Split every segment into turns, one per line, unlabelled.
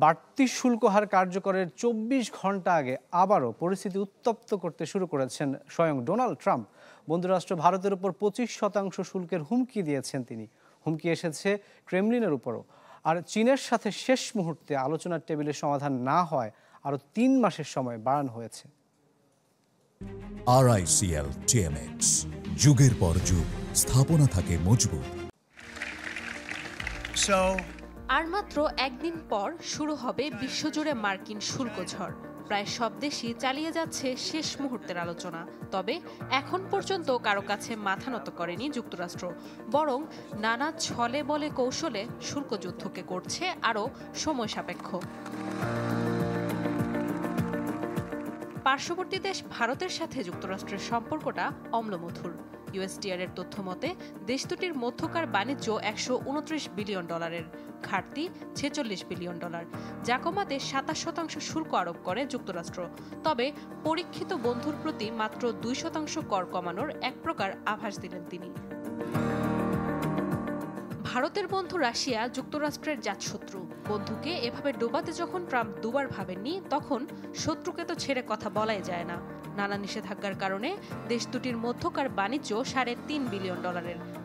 বাড়তি শুল্ক হার কার্যকরের ২৪ ঘন্টা আগে আবারও পরিস্থিতি উত্তপ্ত করতে শুরু করেছেন স্বয়ং ডোনাল্ড ট্রাম্প। বন্ধুরাষ্ট্র ভারতের উপর ২৫% শুল্কের হুমকি দিয়েছেন তিনি। হুমকি এসেছে ক্রেমলিনের উপরও। আর চীনের সাথে শেষ মুহূর্তে আলোচনার টেবিলে সমাধান না হয় আরও ৩ মাসের সময় বাড়ানো হয়েছে।
RICL TMX, যুগের পর যুগ স্থাপনা থাকে মজবুত।
আর মাত্র একদিন পর শুরু হবে বিশ্বজুড়ে মার্কিন শুল্ক ঝড়। প্রায় সব দেশই চালিয়ে যাচ্ছে শেষ মুহূর্তের আলোচনা। তবে এখন পর্যন্ত কারো কাছে মাথা নত করেনি যুক্তরাষ্ট্র, বরং নানা ছলে বলে কৌশলে শুল্ক যুদ্ধকে করছে আরও সময় সাপেক্ষ। পার্শ্ববর্তী দেশ ভারতের সাথে যুক্তরাষ্ট্রের সম্পর্কটা অম্লমধুর। USTR এর তথ্য মতে দেশ দুটির মধ্যকার বাণিজ্য $129 বিলিয়ন, ঘাটতি $46 বিলিয়ন, যা কমাতে ২৭% শুল্ক আরোপ করে যুক্তরাষ্ট্র। তবে পরীক্ষিত বন্ধুর প্রতি মাত্র 2% কর কমানোর এক প্রকার আভাস দিলেন তিনি। ভারতের বন্ধু রাশিয়া যুক্তরাষ্ট্রের জাতশত্রু। বন্ধুকে এভাবে ডোবাতে যখন ট্রাম্প দুবার ভাবেননি, তখন শত্রুকে তো ছেড়ে কথা বলাই যায় না। নানা নিষেধাজ্ঞার কারণে দেশ দুটির মধ্যকার বাণিজ্য $3.5 বিলিয়ন,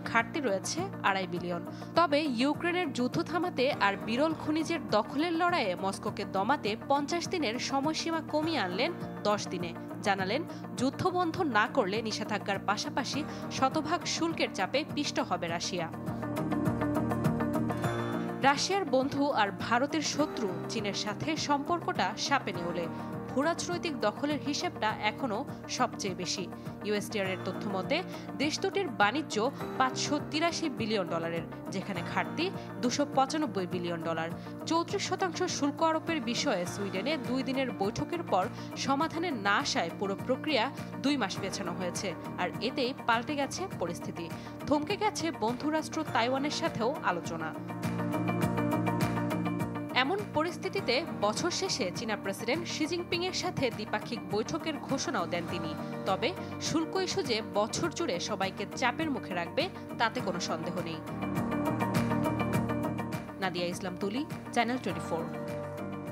ঘাটতি রয়েছে $2.5 বিলিয়ন। তবে ইউক্রেনের যুদ্ধ থামাতে আর বিরল খনিজের দখলের লড়াইয়ে মস্কোকে দমাতে 50 দিনের সময়সীমা কমিয়ে আনলেন 10 দিনে। জানালেন যুদ্ধ বন্ধ না করলে নিষেধাজ্ঞার পাশাপাশি শতভাগ শুল্কের চাপে পিষ্ট হবে রাশিয়া। রাশিয়ার বন্ধু আর ভারতের শত্রু চীনের সাথে সম্পর্কটা সাপে নেউলে। ভূরাজনৈতিক দখলের হিসেবটা এখনও সবচেয়ে বেশি। USTR এর তথ্য মতে দেশ দুটির বাণিজ্য $583 বিলিয়ন, যেখানে ঘাটতি $295 বিলিয়ন। 34% শুল্ক আরোপের বিষয়ে সুইডেনে 2 দিনের বৈঠকের পর সমাধানে না আসায় পুরো প্রক্রিয়া 2 মাস পেছানো হয়েছে। আর এতেই পাল্টে গেছে পরিস্থিতি। থমকে গেছে বন্ধুরাষ্ট্র তাইওয়ানের সাথেও আলোচনা। এমন পরিস্থিতিতে বছর শেষে চীনা প্রেসিডেন্ট শি জিনপিং এর সাথে দ্বিপাক্ষিক বৈঠকের ঘোষণাও দেন তিনি। তবে শুল্ক ইস্যু যে বছর জুড়ে সবাইকে চাপের মুখে রাখবে তাতে কোনো সন্দেহ নেই। নাদিয়া ইসলাম তুলি, চ্যানেল 24।